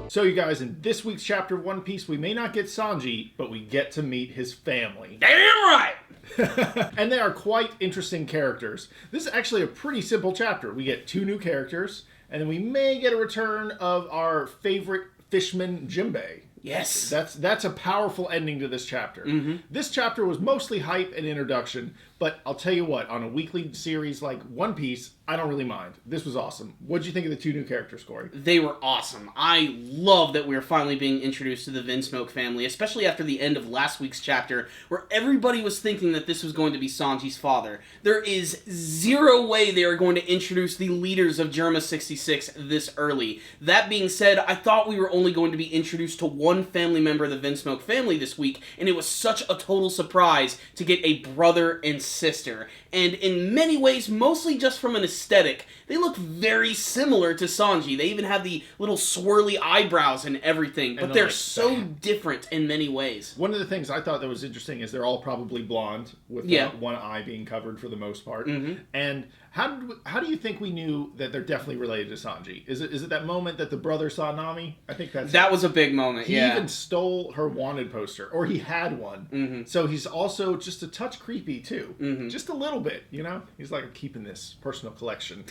So you guys, in this week's chapter of One Piece, we may not get Sanji, but we get to meet his family. Damn right! And they are quite interesting characters. This is actually a pretty simple chapter. We get 2 new characters, and then we may get a return of our favorite fishman, Jinbei. Yes. That's a powerful ending to this chapter. Mm-hmm. This chapter was mostly hype and introduction, but I'll tell you what, on a weekly series like One Piece, I don't really mind. This was awesome. What'd you think of the 2 new characters, Corey? They were awesome. I love that we're finally being introduced to the Vinsmoke family, especially after the end of last week's chapter, where everybody was thinking that this was going to be Sanji's father. There is zero way they are going to introduce the leaders of Germa 66 this early. That being said, I thought we were only going to be introduced to one family member of the Vinsmoke family this week, and it was such a total surprise to get a brother and sister. And in many ways, mostly just from an aesthetic, they look very similar to Sanji. They even have the little swirly eyebrows and everything, but they're so different in many ways. One of the things I thought that was interesting is they're all probably blonde, with one eye being covered for the most part. Mm-hmm. And how do you think we knew that they're definitely related to Sanji? Is it that moment that the brother saw Nami? I think that was a big moment. He even stole her wanted poster, or he had one. Mm-hmm. So he's also just a touch creepy too, just a little bit. You know, he's like, I'm keeping this personal collection.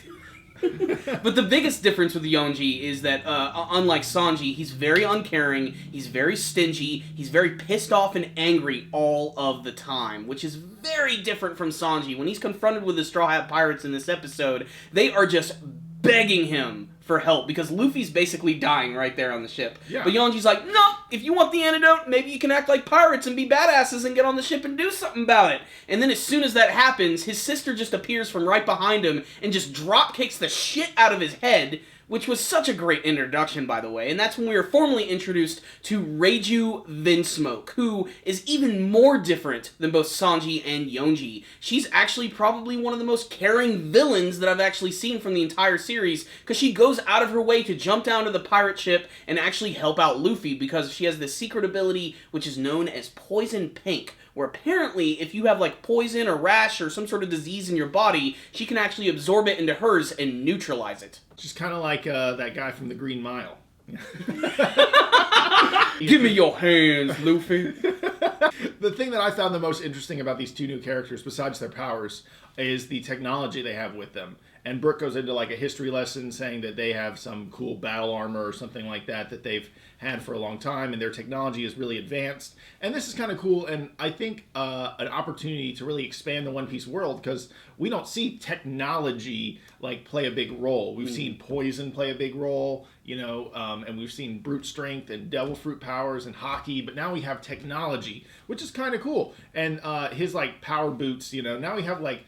But the biggest difference with Yonji is that, unlike Sanji, he's very uncaring, he's very stingy, he's very pissed off and angry all of the time, which is very different from Sanji. When he's confronted with the Straw Hat Pirates in this episode, they are just begging him for help, because Luffy's basically dying right there on the ship. Yeah. But Yonji's like, no, if you want the antidote, maybe you can act like pirates and be badasses and get on the ship and do something about it. And then as soon as that happens, his sister just appears from right behind him and just drop kicks the shit out of his head, which was such a great introduction, by the way. And that's when we were formally introduced to Reiju Vinsmoke, who is even more different than both Sanji and Yonji. She's actually probably one of the most caring villains that I've actually seen from the entire series, because she goes out of her way to jump down to the pirate ship and actually help out Luffy, because she has this secret ability which is known as Poison Pink, where apparently if you have like poison or rash or some sort of disease in your body, she can actually absorb it into hers and neutralize it. She's kind of like that guy from the Green Mile. Give me your hands, Luffy. The thing that I found the most interesting about these 2 new characters, besides their powers, is the technology they have with them. And Brook goes into like a history lesson saying that they have some cool battle armor or something like that they've had for a long time, and their technology is really advanced. And this is kind of cool, and I think an opportunity to really expand the One Piece world, because we don't see technology like play a big role. We've seen poison play a big role, you know, and we've seen brute strength and devil fruit powers and hockey, but now we have technology, which is kind of cool. And his like power boots, you know, now we have like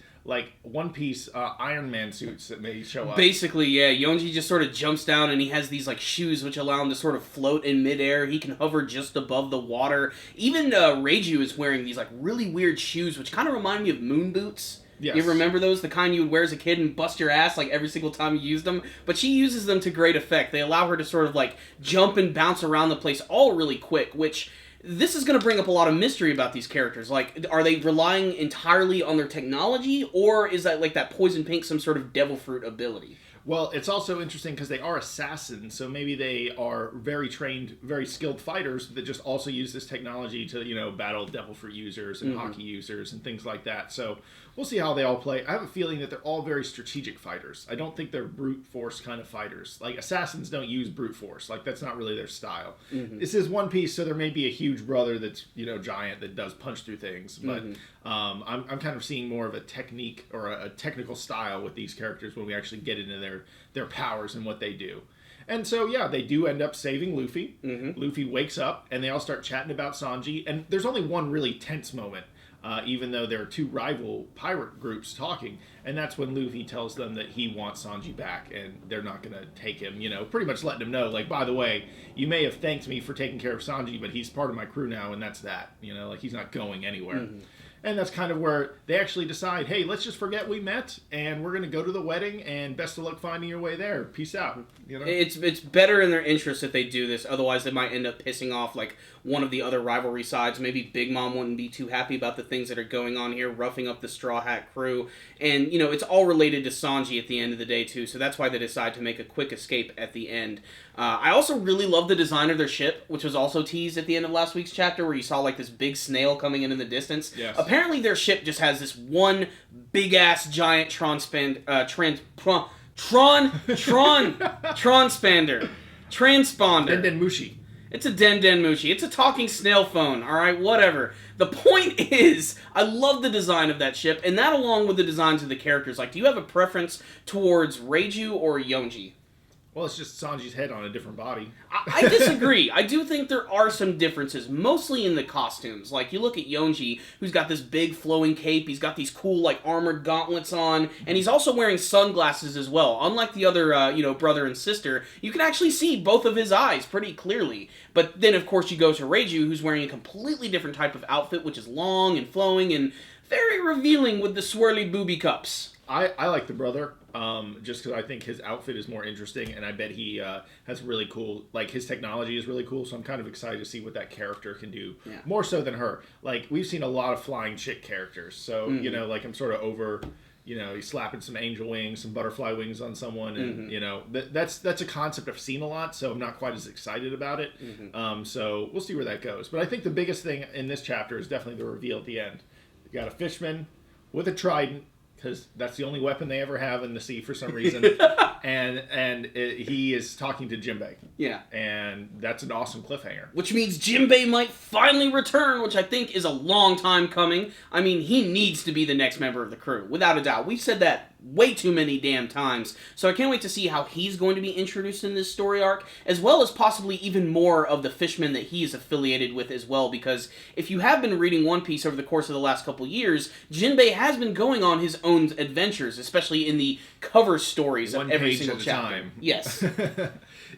One Piece Iron Man suits that may show up. Basically, yeah. Yonji just sort of jumps down and he has these like shoes which allow him to sort of float in midair. He can hover just above the water. Even Reiju is wearing these like really weird shoes which kind of remind me of moon boots. Yes. You remember those? The kind you would wear as a kid and bust your ass like every single time you used them? But she uses them to great effect. They allow her to sort of like jump and bounce around the place all really quick, which... This is going to bring up a lot of mystery about these characters. Like, are they relying entirely on their technology, or is that, like, that Poison Pink some sort of devil fruit ability? Well, it's also interesting because they are assassins, so maybe they are very trained, very skilled fighters that just also use this technology to, you know, battle devil fruit users and hockey users and things like that. So we'll see how they all play. I have a feeling that they're all very strategic fighters. I don't think they're brute force kind of fighters. Like, assassins don't use brute force. Like, that's not really their style. This is One Piece, so there may be a huge brother that's, you know, giant that does punch through things. But I'm kind of seeing more of a technique or a technical style with these characters when we actually get into their powers and what they do. And so, yeah, they do end up saving Luffy. Luffy wakes up, and they all start chatting about Sanji. And there's only one really tense moment, even though there are 2 rival pirate groups talking. And that's when Luffy tells them that he wants Sanji back, and they're not going to take him, you know, pretty much letting him know, like, by the way, you may have thanked me for taking care of Sanji, but he's part of my crew now, and that's that. You know, like, he's not going anywhere. And that's kind of where they actually decide, hey, let's just forget we met, and we're going to go to the wedding, and best of luck finding your way there. Peace out. You know? It's better in their interest if they do this. Otherwise, they might end up pissing off like one of the other rivalry sides. Maybe Big Mom wouldn't be too happy about the things that are going on here, roughing up the Straw Hat crew. And, it's all related to Sanji at the end of the day, too. So that's why they decide to make a quick escape at the end. I also really love the design of their ship, which was also teased at the end of last week's chapter, where you saw like this big snail coming in the distance. Yes. Apparently their ship just has this one big-ass giant transponder. Transponder. Den Mushi. It's a Den Mushi. It's a talking snail phone, alright? Whatever. The point is, I love the design of that ship, and that along with the designs of the characters. Like, do you have a preference towards Reiju or Yonji? Well, it's just Sanji's head on a different body. I disagree. I do think there are some differences, mostly in the costumes. Like, you look at Yonji, who's got this big flowing cape, he's got these cool, like, armored gauntlets on, and he's also wearing sunglasses as well. Unlike the other, brother and sister, you can actually see both of his eyes pretty clearly. But then, of course, you go to Reiju, who's wearing a completely different type of outfit, which is long and flowing and very revealing with the swirly booby cups. I like the brother, just because I think his outfit is more interesting, and I bet he has really cool, like, his technology is really cool, so I'm kind of excited to see what that character can do, more so than her. Like, we've seen a lot of flying chick characters, so, like, I'm sort of over, he's slapping some angel wings, some butterfly wings on someone, and, that's a concept I've seen a lot, so I'm not quite as excited about it, so we'll see where that goes. But I think the biggest thing in this chapter is definitely the reveal at the end. You got a fishman with a trident, because that's the only weapon they ever have in the sea for some reason. He is talking to Jinbei. Yeah. And that's an awesome cliffhanger. Which means Jinbei might finally return, which I think is a long time coming. I mean, he needs to be the next member of the crew, without a doubt. We've said that way too many damn times. So I can't wait to see how he's going to be introduced in this story arc, as well as possibly even more of the fishmen that he is affiliated with as well, because if you have been reading One Piece over the course of the last couple years, Jinbei has been going on his own adventures, especially in the cover stories of every single chapter. Time. Yes.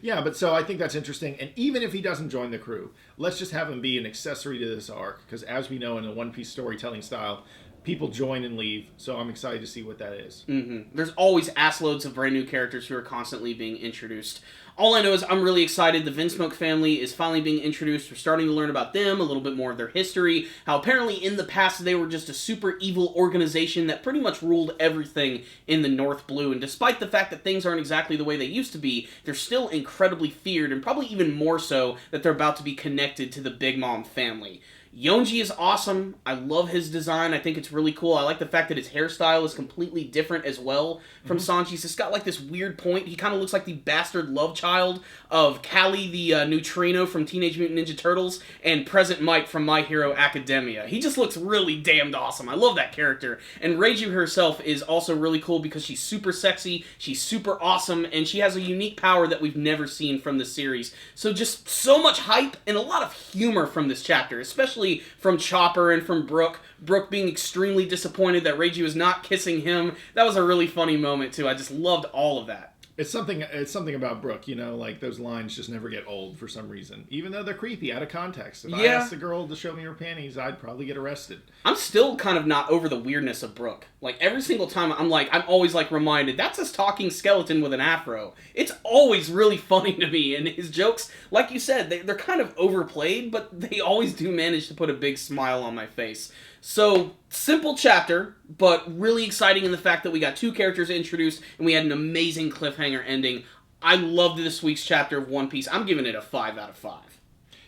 Yeah, but so I think that's interesting, and even if he doesn't join the crew, let's just have him be an accessory to this arc, because as we know in the One Piece storytelling style, people join and leave, so I'm excited to see what that is. Mm-hmm. There's always assloads of brand new characters who are constantly being introduced. All I know is I'm really excited. The Vinsmoke family is finally being introduced. We're starting to learn about them, a little bit more of their history, how apparently in the past they were just a super evil organization that pretty much ruled everything in the North Blue, and despite the fact that things aren't exactly the way they used to be, they're still incredibly feared, and probably even more so that they're about to be connected to the Big Mom family. Yonji is awesome. I love his design. I think it's really cool. I like the fact that his hairstyle is completely different as well from Sanji's. It's got like this weird point. He kind of looks like the bastard love child of Callie the Neutrino from Teenage Mutant Ninja Turtles and Present Mike from My Hero Academia. He just looks really damned awesome. I love that character. And Reiju herself is also really cool because she's super sexy, she's super awesome, and she has a unique power that we've never seen from the series. So just so much hype and a lot of humor from this chapter, especially from Chopper and from Brook. Brook being extremely disappointed that Reiju is not kissing him. That was a really funny moment, too. I just loved all of that. It's something about Brook, like those lines just never get old for some reason. Even though they're creepy, out of context. If I asked the girl to show me her panties, I'd probably get arrested. I'm still kind of not over the weirdness of Brook. Like, every single time I'm always reminded, that's a talking skeleton with an afro. It's always really funny to me, and his jokes, like you said, they're kind of overplayed, but they always do manage to put a big smile on my face. So, simple chapter, but really exciting in the fact that we got two characters introduced, and we had an amazing cliffhanger ending. I loved this week's chapter of One Piece. I'm giving it a 5 out of 5.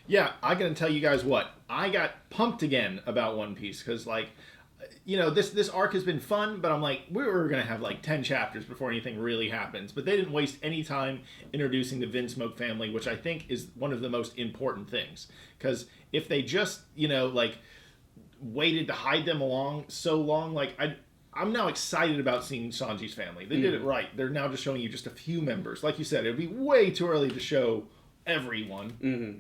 Yeah, I'm going to tell you guys what. I got pumped again about One Piece, because, this arc has been fun, but I'm we were going to have 10 chapters before anything really happens. But they didn't waste any time introducing the Vinsmoke family, which I think is one of the most important things. Because if they just, waited to hide them so long, I'm now excited about seeing Sanji's family. They did it right. They're now just showing you just a few members. Like you said, it would be way too early to show everyone,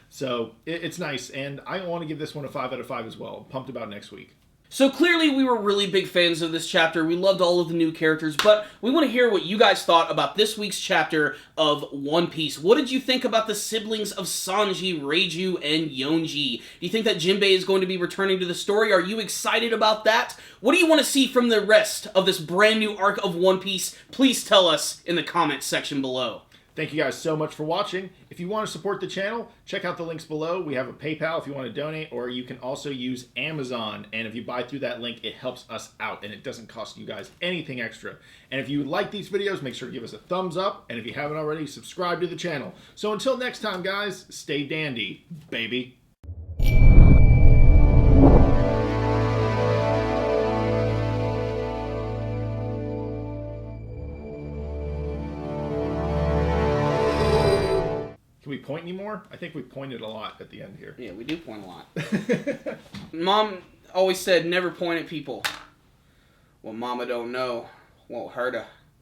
So it's nice. And I want to give this one a 5 out of 5 as well. I'm pumped about next week. So clearly we were really big fans of this chapter. We loved all of the new characters, but we want to hear what you guys thought about this week's chapter of One Piece. What did you think about the siblings of Sanji, Reiju, and Yonji? Do you think that Jinbei is going to be returning to the story? Are you excited about that? What do you want to see from the rest of this brand new arc of One Piece? Please tell us in the comments section below. Thank you guys so much for watching. If you want to support the channel, check out the links below. We have a PayPal if you want to donate, or you can also use Amazon. And if you buy through that link, it helps us out, and it doesn't cost you guys anything extra. And if you like these videos, make sure to give us a thumbs up. And if you haven't already, subscribe to the channel. So until next time, guys, stay dandy, baby. Can we point anymore? I think we pointed a lot at the end here. Yeah, we do point a lot. Mom always said never point at people. What Mama don't know won't hurt her.